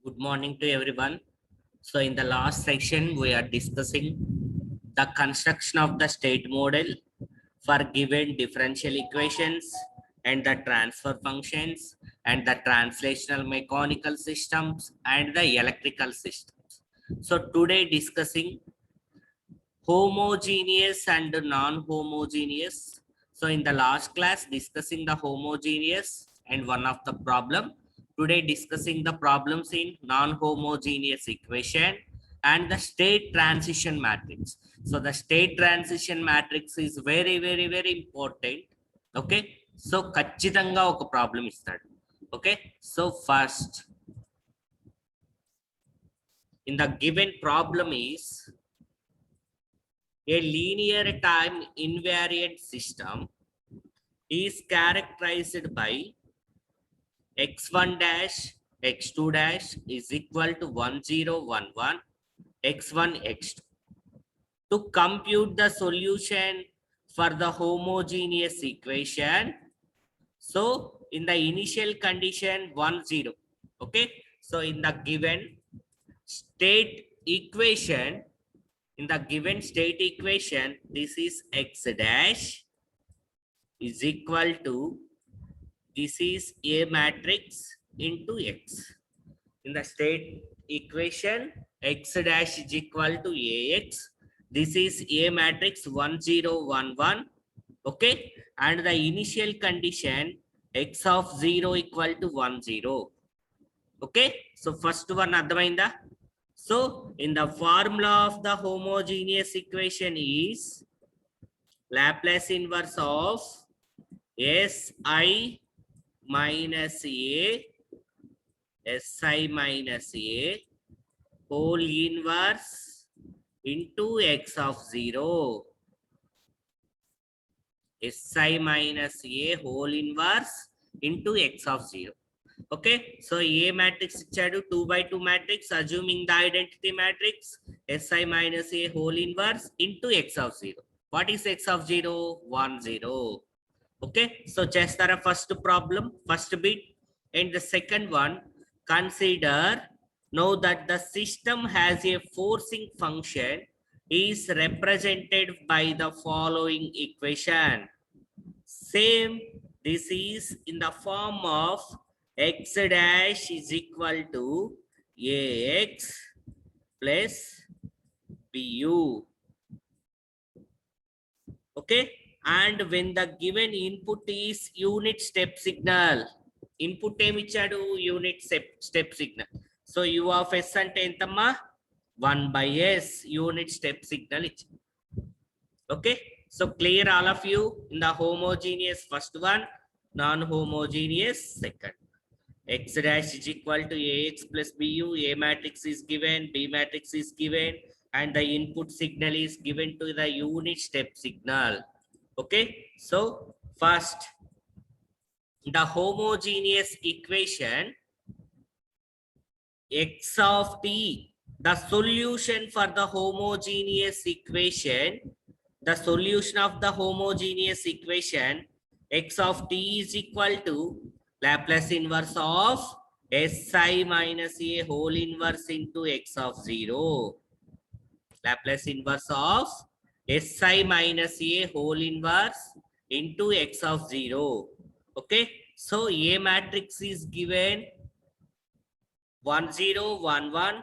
Good morning to everyone. So in the last section, we are discussing the construction of the state model for given differential equations and the transfer functions and the translational mechanical systems and the electrical systems. So today discussing homogeneous and non-homogeneous. So in the last class discussing the homogeneous and one of the problem. Today discussing the problems in non-homogeneous equation and the state transition matrix. So the state transition matrix is very important. Okay. So ఖచ్చితంగా ఒక problem ఇస్తాడు. Okay. So first in the given problem is a linear time invariant system is characterized by x1 dash x2 dash is equal to 1011 x1 x2. To compute the solution for the homogeneous equation, so in the initial condition 1 0, okay, so in the given state equation, in the given state equation, this is x dash is equal to, this is A matrix into X. In the state equation, X dash is equal to AX. This is A matrix 1011. Okay. And the initial condition, X of 0 equal to 10. Okay. So first one adhamainda. So in the formula of the homogeneous equation is Laplace inverse of Si minus A Si minus A whole inverse into x of 0. Si minus A whole inverse into x of 0. Okay, so A matrix ichadu 2 by 2 matrix, assuming the identity matrix, Si minus A whole inverse into x of 0. What is x of 0? 1 0. Okay, so chestara first problem, first bit, and the second one, consider, know that the system has a forcing function is represented by the following equation. Same, this is in the form of x dash is equal to Ax plus Bu. Okay, and when the given input is unit step signal, input emichadu unit step signal, so u of s ante entamma 1 by s unit step signal ichi. Okay, so clear all of you in the homogeneous first one, non-homogeneous second. X dash is equal to Ax plus Bu. A matrix is given, B matrix is given, and the input signal is given to the unit step signal. Okay, so first the homogeneous equation x of t, the solution for the homogeneous equation, the solution of the homogeneous equation x of t is equal to Laplace inverse of Si minus A whole inverse into x of 0. Laplace inverse of Si minus A whole inverse into x of 0. Okay, so A matrix is given 1 0 1 1.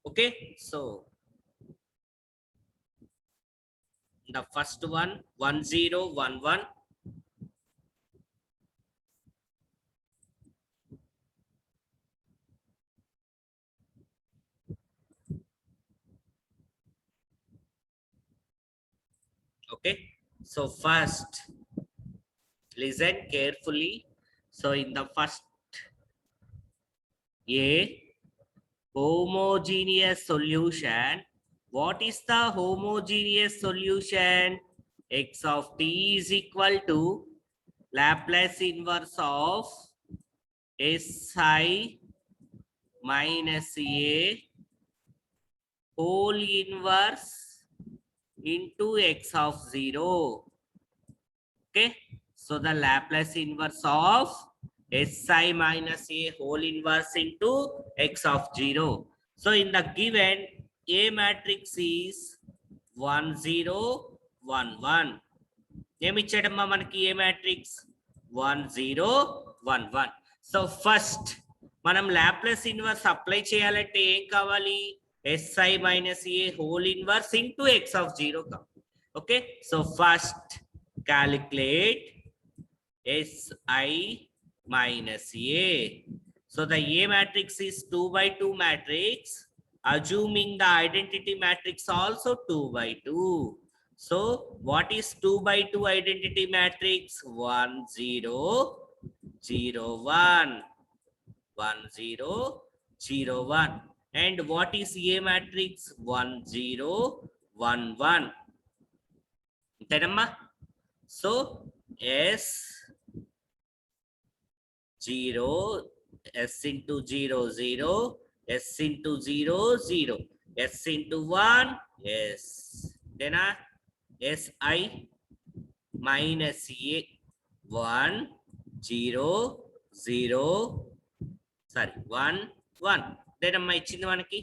Okay, so the first one 1 0 1 1. Okay, so first listen carefully. So in the first A homogeneous solution, what is the homogeneous solution? X of t is equal to Laplace inverse of Si minus A whole inverse into x of 0. Okay, so the Laplace inverse of Si minus a whole inverse into x of 0. So in the given A matrix is 1 0 1 1. ఏమి ఇచ్చాడమ్మా మనకి ఏ matrix 1 0 1 1. So first మనం Laplace inverse apply చేయాలంటే ఏం కావాలి Si minus a whole inverse into x of 0 కావాలి. Okay so first calculate Si minus a. So the A matrix is 2 by 2 matrix, assuming the identity matrix also 2 by 2. So what is 2 by 2 identity matrix? 1 0 0 1 1 0 0 1. And what is A matrix? 1 0 1 1. So S 0 S into 0 0 S into 0 0 S into 1 S. Then Si minus a 1 0 0 sorry 1 1. Then amma ichindi manaki.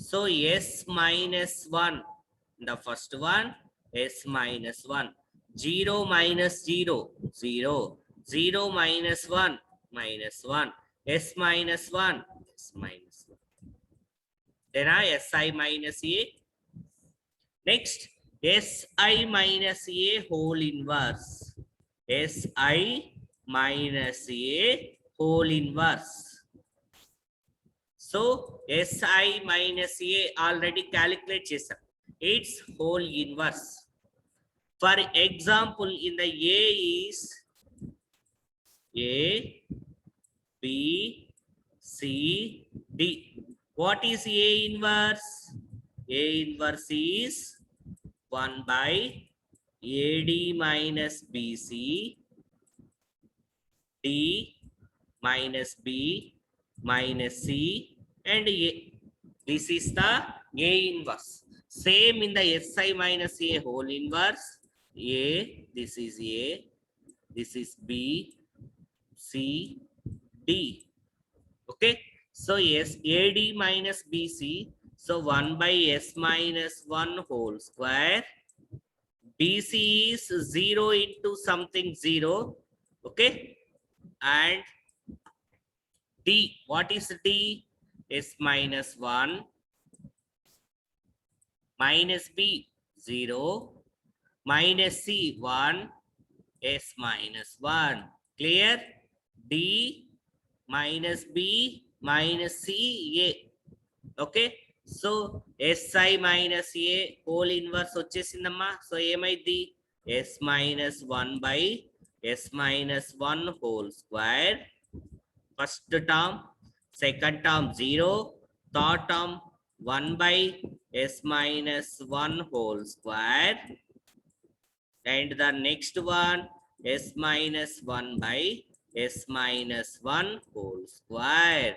So S minus 1 the first one S minus 1 0 minus 0 0 0 minus 1 minus 1 S minus 1 S minus 1. Then Si minus a. Next Si minus a whole inverse. Si minus a whole inverse. So Si minus a already calculate chesam. Its whole inverse. For example, in the A is A, B, C, D. What is A inverse? A inverse is 1 by AD minus BC, D minus B minus C and A. This is the A inverse. Same in the Si minus A whole inverse. A, this is A, this is B, C, D. Okay. So yes, AD minus BC. So 1 by S minus 1 whole square. BC is 0 into something 0. Okay. And D. What is D? S minus 1 minus B 0 minus C 1 S minus 1. Clear? D minus B minus C A. Okay. So Si minus A whole inverse వచ్చేసిందమ్మా. So ఏమైంది S minus 1 by S minus 1 whole square. First term, second term 0, third term 1 by S minus 1 whole square. And the next one S minus 1 by S minus 1 whole square.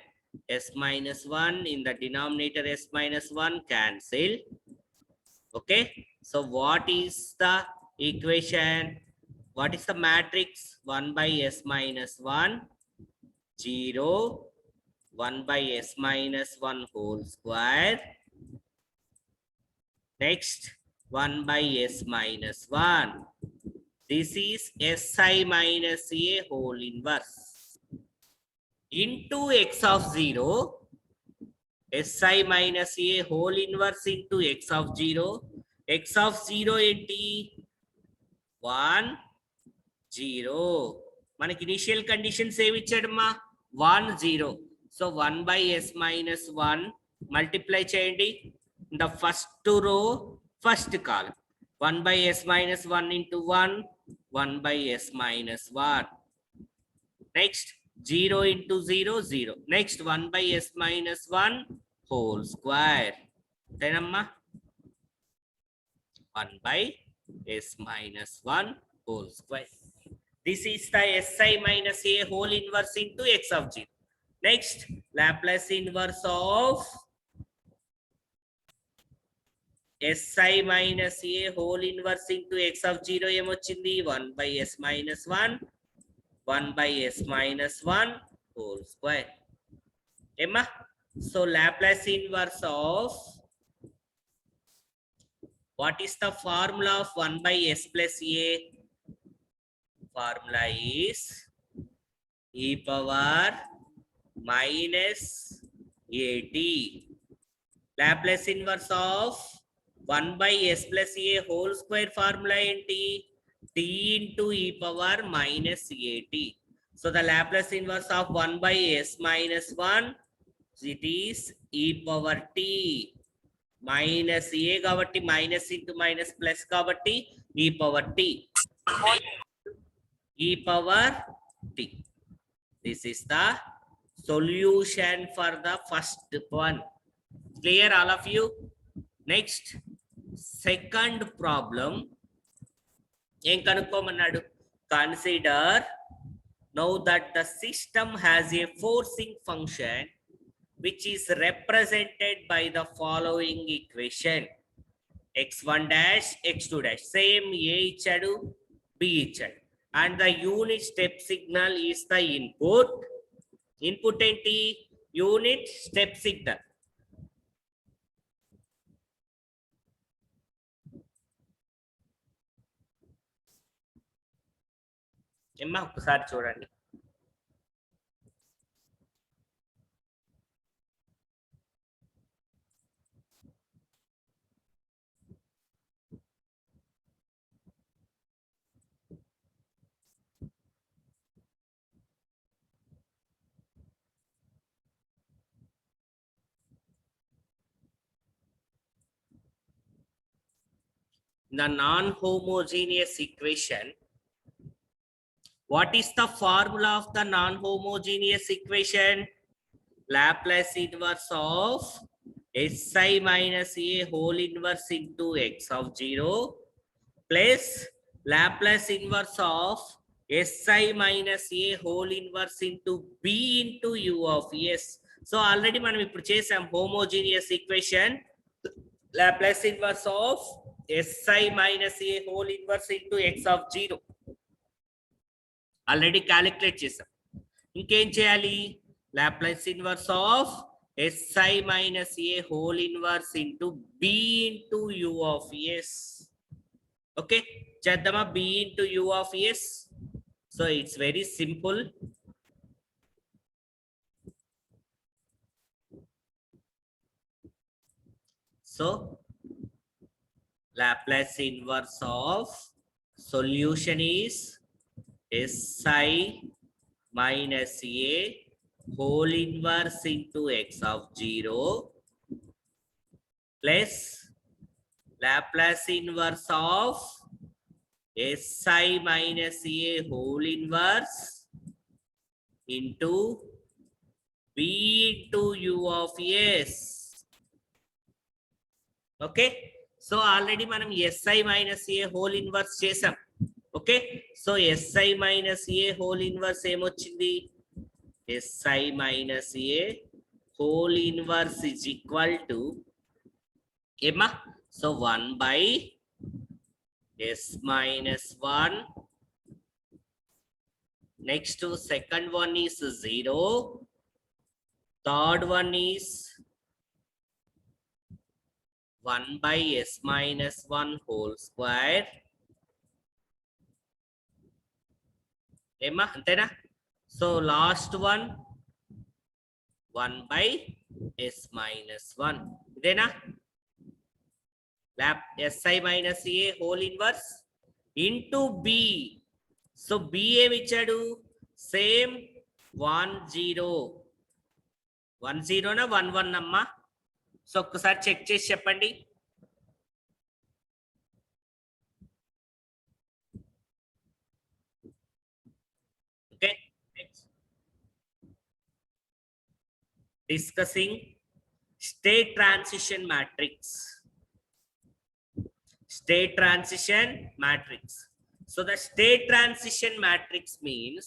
S minus 1 in the denominator S minus 1 cancel. Okay. So what is the equation? What is the matrix? 1 by S minus 1 0 1 by S minus 1 whole square. Next 1 by S minus 1. This is Si minus A whole inverse into x of 0. Si minus A whole inverse into x of 0. X of 0 enti 1 0. మనకి initial conditions ఏమి ఇచ్చాడమ్మా 1 0. So 1 by S minus 1 multiply చేయండి. The first row, first column. 1 by S minus 1 into 1, 1 by S minus 1. Next, 0 into 0, 0. Next, 1 by S minus 1 whole square. Then, 1 by S minus 1 whole square. This is the Si minus A whole inverse into x of 0. Next, Laplace inverse of Si minus A whole inverse into x of 0 ఏమొచ్చింది 1 by S minus 1 1 by s minus 1 whole square. Emma, so Laplace inverse of, what is the formula of 1 by s plus a? Formula is e power minus at. Laplace inverse of 1 by s plus a whole square formula enti? T into e power minus at. So the Laplace inverse of 1 by s minus 1, it is e power t minus a kabatti minus into minus plus kabatti e power t. E power t. This is the solution for the first one. Clear all of you? Next, second problem. Em kanukomannadu? Consider now that the system has a forcing function which is represented by the following equation: x1 dash x2 dash. Same a ichadu, b ichadu, and the unit step signal is the input. Input enti? Unit step signal. Emma ఒకసారి చూడండి. The non-homogeneous equation. What is the formula of the non-homogeneous equation? Laplace inverse of si minus a whole inverse into x of 0 plus Laplace inverse of si minus a whole inverse into b into u of s. So already మనం ఇప్పుడు చేసాం homogeneous equation. Laplace inverse of si minus a whole inverse into x of 0 already calculate చేసాం. ఇంకేం చేయాలి? Laplace inverse of si minus a whole inverse into b into u of s. Okay, చేద్దామా? b into u of s. So it's very simple. So Laplace inverse of solution is si minus a whole inverse into x of 0 plus Laplace inverse of si minus a whole inverse into b into u of s. Okay, so already మనం si minus a whole inverse చేసాం. Okay, so si minus a whole inverse ఏమొచ్చింది? si minus a whole inverse is equal to Emma, so 1 by s minus 1. Next to second one is 0. Third one is 1 by s minus 1 whole square. Emma, antena? So last one 1 by s minus 1. Idena? Si minus a whole inverse into b. So b ఏమిచ్చాడు? Same 1 0. 1 0 na 1 1 అమ్మా. So ఒక్కసారి check చేసి చెప్పండి. Okay, next. Discussing state transition matrix. State transition matrix. So the state transition matrix means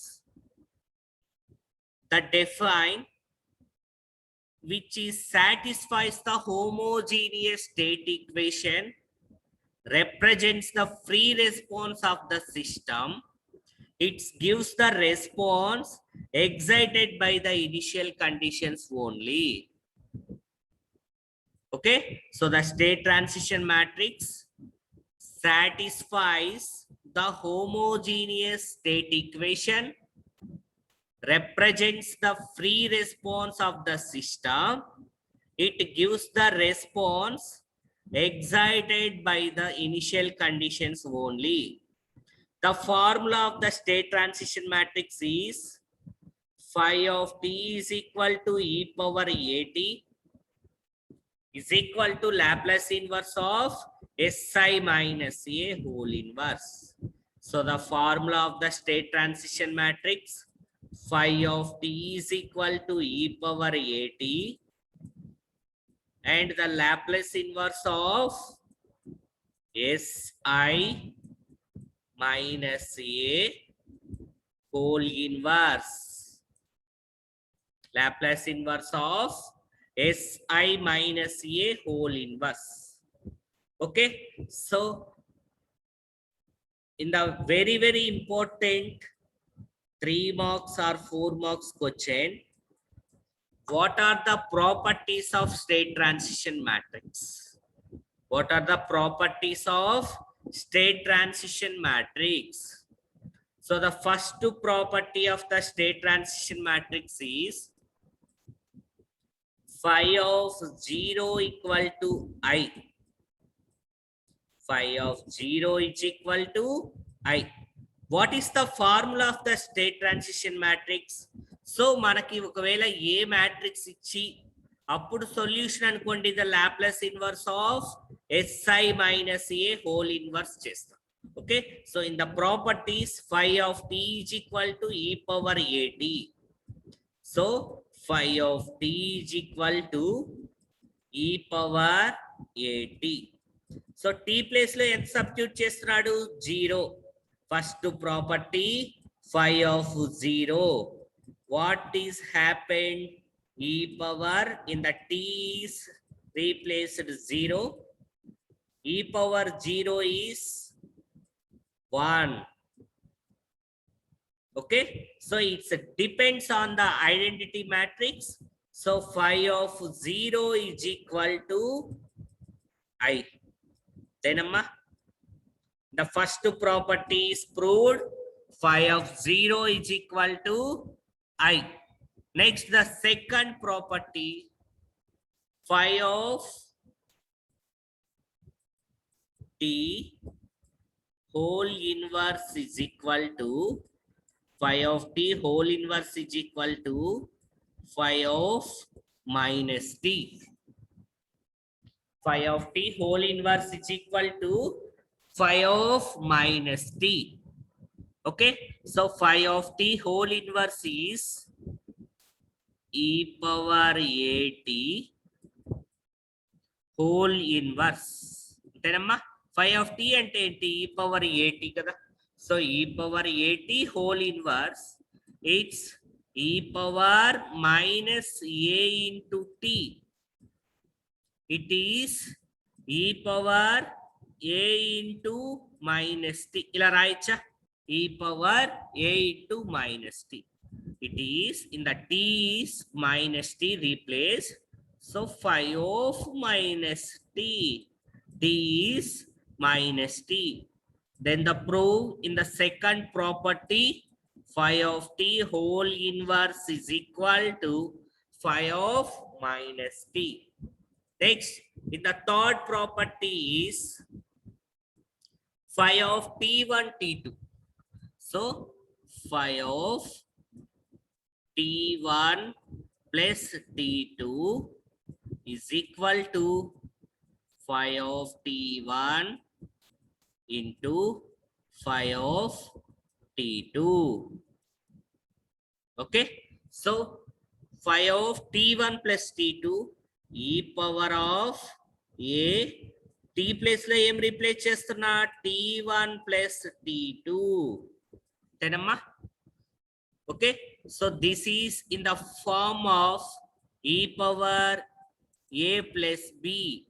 that define which is satisfies the homogeneous state equation, represents the free response of the system it gives the response excited by the initial conditions only. Okay, so the state transition matrix satisfies the homogeneous state equation, represents the free response of the system. It gives the response excited by the initial conditions only. The formula of the state transition matrix is phi of t is equal to e power at is equal to Laplace inverse of Si minus A whole inverse. So the formula of the state transition matrix phi of t is equal to e power at and the Laplace inverse of Si minus A whole inverse. Laplace inverse of Si minus A whole inverse. Okay, so in the very important 3 marks or 4 marks question, what are the properties of state transition matrix? What are the properties of state transition matrix? So the first property of the state transition matrix is phi of 0 equal to I. Phi of 0 is equal to I. What is the formula of the state transition matrix? So manaki okavela A matrix ichi appudu solution anukondi the Laplace inverse of Si minus A whole inverse chestam. Okay, so in the properties phi of t is equal to e power at. So phi of t is equal to e power at. So t place lo ఎంత substitute చేస్తున్నాడు 0. First property phi of 0. What is happened? E power in the t is replaced 0. E power 0 is 1. Okay, so it depends on the identity matrix. So phi of 0 is equal to I. Then the first property is proved. Phi of 0 is equal to I. Next, the second property, phi of t whole inverse is equal to phi of t whole inverse is equal to phi of minus t. Phi of t whole inverse is equal to phi of minus t. Okay, so phi of t whole inverse is e power at whole inverse. Antenamma, phi of t ante enti e power at kada. So e power at whole inverse, it's e power minus a into t. It is e power a into minus t. Ila raicha e power a into minus t. It is in the t is minus t replaced. So phi of minus t. T is minus t. Then the proof in the second property, phi of t whole inverse is equal to phi of minus t. Next, in the third property is phi of t1, t2. So phi of t1 plus t2 is equal to phi of t1 into phi of t2. Okay, so phi of t1 plus t2 e power of a t place lo em replace chestunna t1 plus t2 tenamma. Okay, so this is in the form of e power a plus b.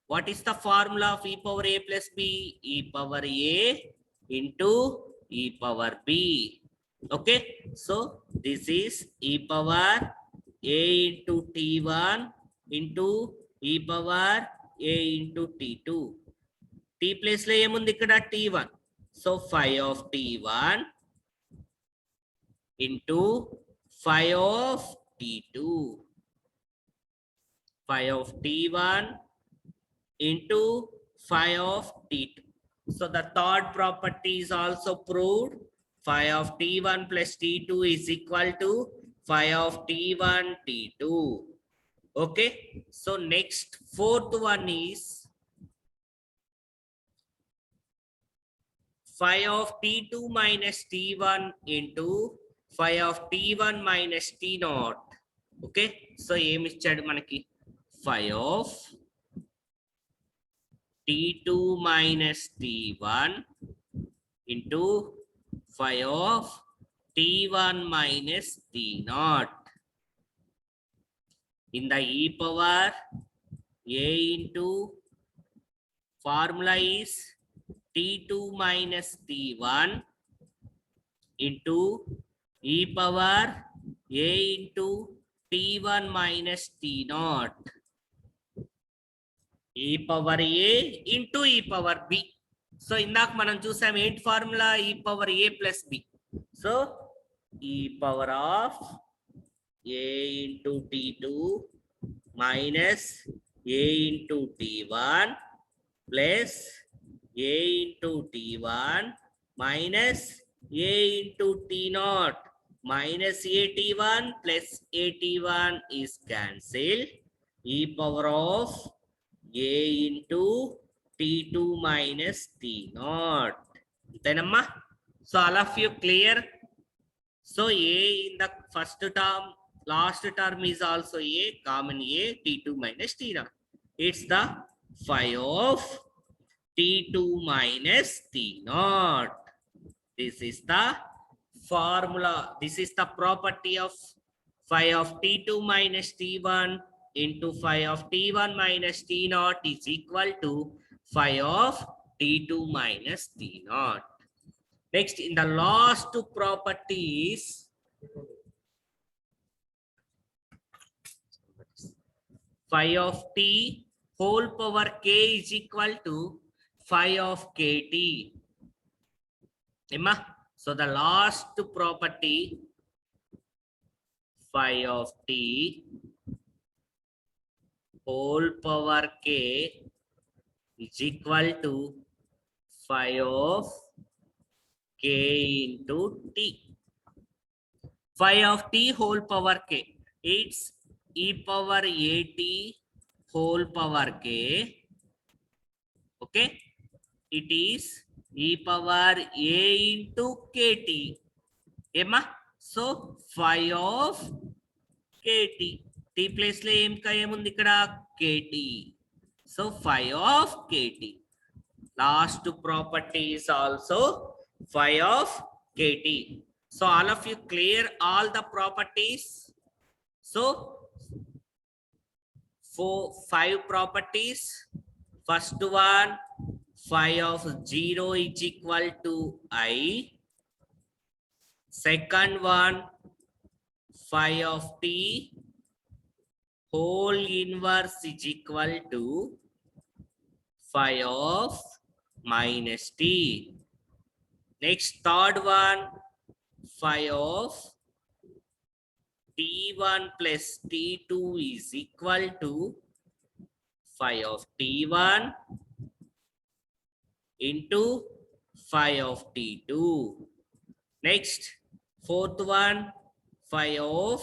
What is the formula of e power a plus b? E power a into e power b. Okay, so this is e power a into t1 into e power a into t2. t place లో ఏముంది ఇక్కడ t1. so 5 of t1 into 5 of t2. 5 of t1 into 5 of t2. So the third property is also proved. 5 of t1 plus t2 is equal to 5 of t1 t2. Okay, so next fourth one is 5 of t2 minus t1 into 5 of t1 minus t0. Okay, so ఏమి ఇచ్చాడు మనకి 5 of t2 minus t1 into 5 of t1 minus t0 in the e power a into formula is t2 minus t1 into e power a into t1 minus t0. e power a into e power b. So ఇందాక మనం చూసాం ఏంటి formula e power a plus b. So e power of a into t2 minus a into t1 plus a into t1 minus a into t0 minus at1 plus at1 is cancelled. e power of a into t2 minus t0. Antenamma? So all of you clear? So a in the first term, last term is also a, common a, t2 minus t0. It's the 5 of t2 minus t0. This is the formula. This is the property of 5 of t2 minus t1 into 5 of t1 minus t0 is equal to 5 of t2 minus t0. Next, in the last two properties, phi of t whole power k is equal to phi of kt. Emma? So the last property, phi of t whole power k is equal to phi of k into t. Phi of t whole power k, it's e power at whole power k. Okay, it is e power a into kt. Emma? So phi of kt, t place lo ఏముంది ఇక్కడ kt. So phi of kt. Last property is also phi of kt. So all of you clear all the properties? So 5 properties. First one, phi of 0 is equal to I. Second one, phi of t whole inverse is equal to phi of minus t. Next, third one, phi of t1 plus t2 is equal to phi of t1 into phi of t2. Next, fourth one, phi of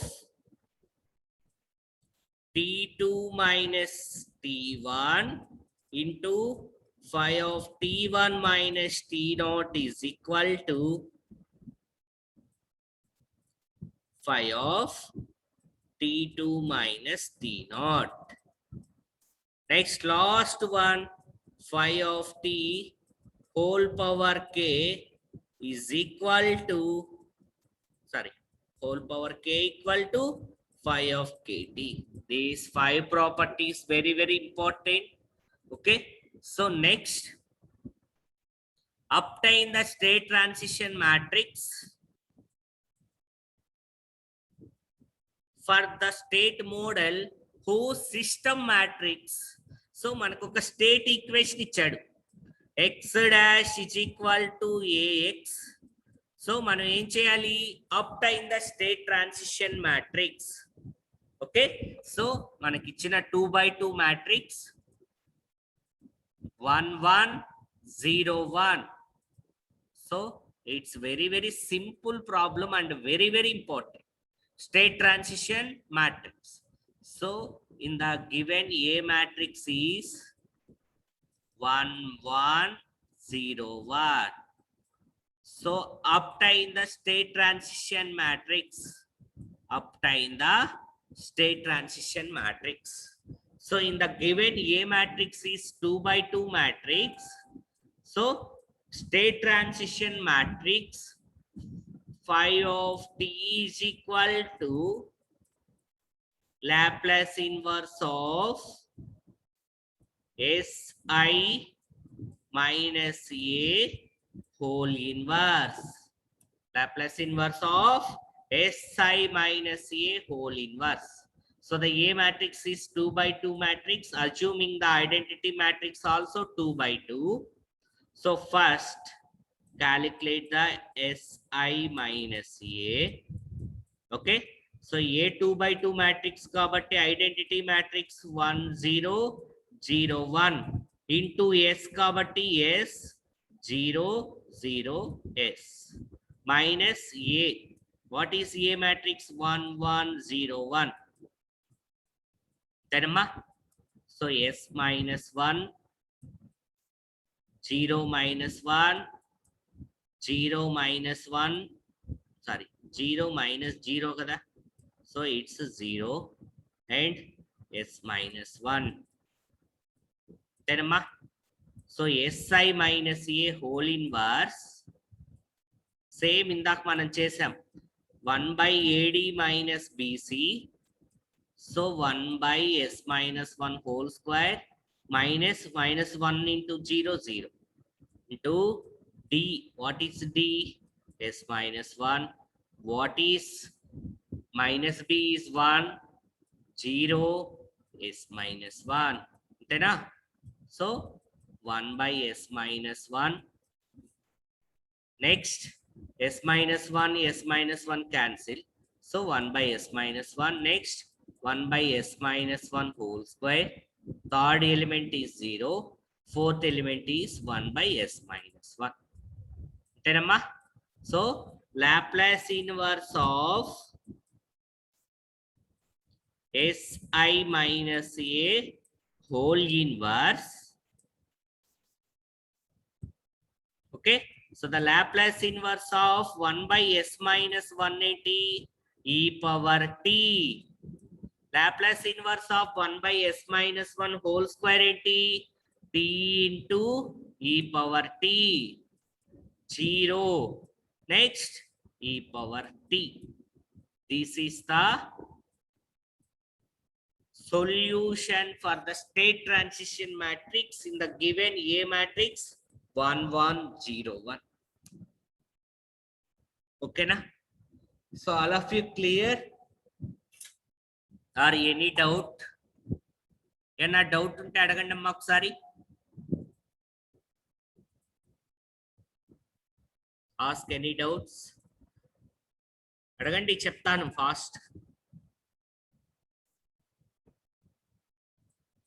t2 minus t1 into phi of t1 minus t0 is equal to phi of t2 minus t0. Next, last one, phi of t whole power k is equal to, whole power k equal to phi of kt. These 5 properties very important. Okay, so next, obtain the state transition matrix for the state model whose system matrix. So మనకు ఒక state equation ఇచ్చాడు, x dash is equal to ax. So మనం ఏం చేయాలి, obtain the state transition matrix. Okay, so మనకి ఇచ్చిన 2x2 matrix 1 1 0 1. So it's very simple problem and very important state transition matrix. So in the given A matrix is 1 1 0 1. So obtain the state transition matrix. Obtain the state transition matrix. So in the given A matrix is 2x2 matrix. So state transition matrix phi of t is equal to Laplace inverse of Si minus A whole inverse. Laplace inverse of Si minus A whole inverse. So the A matrix is 2x2 matrix, assuming the identity matrix also 2x2. So first calculate the Si minus A. Okay, so A 2x2 matrix kabatti identity matrix 1 0 0 1 into S kabatti S 0 0 S minus A. What is A matrix? 1 1 0 1. Then so S minus 1 0 minus 1 0 minus 1, sorry 0 minus 0 kada, so it's 0 and S minus 1. Then so Si minus A whole inverse same indak manam chesam 1 by AD minus BC. So 1 by S minus 1 whole square minus 1 into 0 0 into D. What is D? S minus 1. What is minus B is 1 0 S minus 1. Then so 1 by S minus 1. Next S minus 1 cancel. So 1 by S minus 1. Next 1 by S minus 1 whole square. Third element is 0. Fourth element is 1 by S minus 1. So Laplace inverse of Si minus A whole inverse. Okay, so the Laplace inverse of 1 by S minus 180 e power t. Laplace inverse of 1 by S minus 1 whole square t into e power t 0. Next e power t. This is the solution for the state transition matrix in the given A matrix 1 1 0 1. Okay na? So all of you clear? Or any doubt? Any doubt unte adagandi amma okkasari. Ask any doubts. Adagandi cheptanu fast.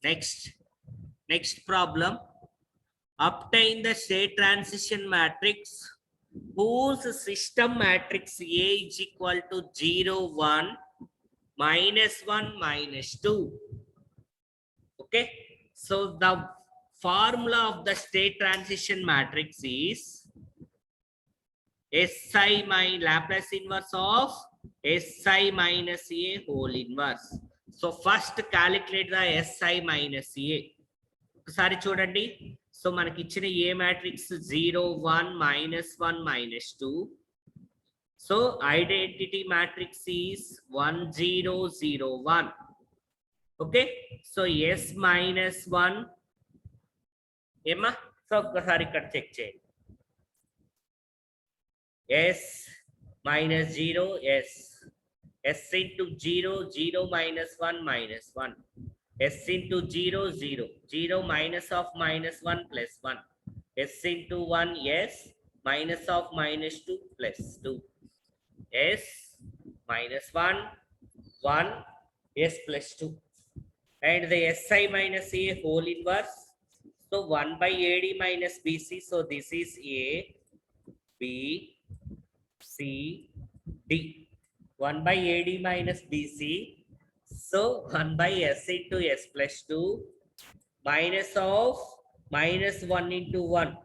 Next problem. Obtain the state transition matrix whose system matrix A is equal to 0 1 minus 1 minus 2. Okay, so the formula of the state transition matrix is Si minus Laplace inverse of Si minus A whole inverse. So first calculate the Si minus A. ఒకసారి చూడండి. So మనకి ఇచ్చిన A matrix 0 1 minus 1 minus 2. So identity matrix is 1 0 0 1. Okay, so S minus 1 ఏమా, so ఒక్కసారి ఇక్కడ check చేయండి. S minus 0, S. S into 0, 0 minus 1, minus 1. S into 0, 0. 0 minus of minus 1 plus 1. S into 1, yes. Minus of minus 2 plus 2. S minus 1, 1. S plus 2. And the Si minus A whole inverse. So 1 by AD minus BC. So this is A, B, C, D. 1 by AD minus BC. So 1 by S into S plus 2 minus of minus 1 into 1.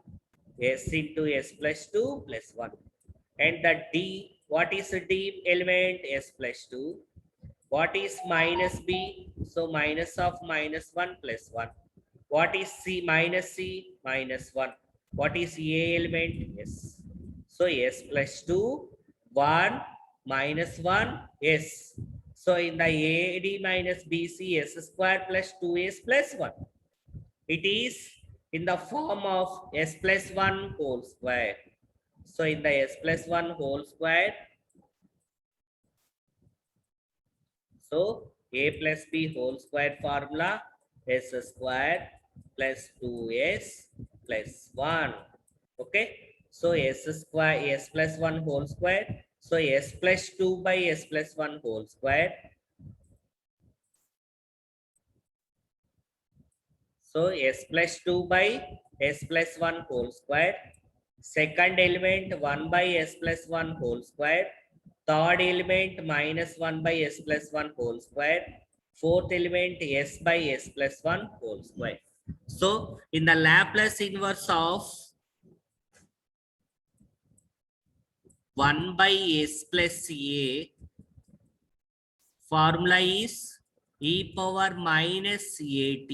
S into S plus 2 plus 1. And the D, what is the D element? S plus 2. What is minus B? So minus of minus 1 plus 1. What is C? Minus C, minus 1. What is A element? S. So S plus 2, 1, minus 1, S. So in the AD minus BC, S square plus 2S plus 1. It is in the form of S plus 1 whole square. So in the S plus 1 whole square, so A plus B whole square formula, S square plus 2S plus 1. Okay. So S square, S plus 1 whole square. So S plus 2 by S plus 1 whole square. So S plus 2 by S plus 1 whole square. Second element 1 by S plus 1 whole square. Third element minus 1 by S plus 1 whole square. Fourth element S by S plus 1 whole square. So in the Laplace inverse of 1 by S plus A, formula is e power minus AT.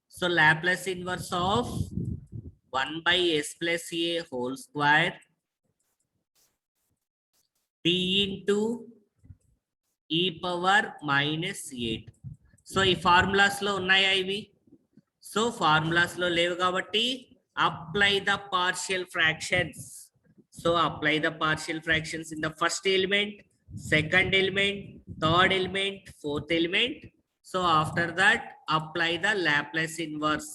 So Laplace inverse of 1 by S plus A whole square t into e power minus 8. So ఈ formulas లో ఉన్నాయా ఇవి? So formulas లో లేవు కాబట్టి apply the partial fractions. So apply the partial fractions in the first element, second element, third element, fourth element. So after that apply the Laplace inverse.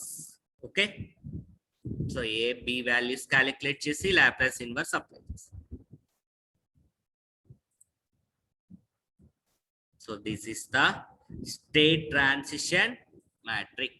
Okay. So a b values calculate చేసి Laplace inverse apply చేసి. So this is the state transition matrix.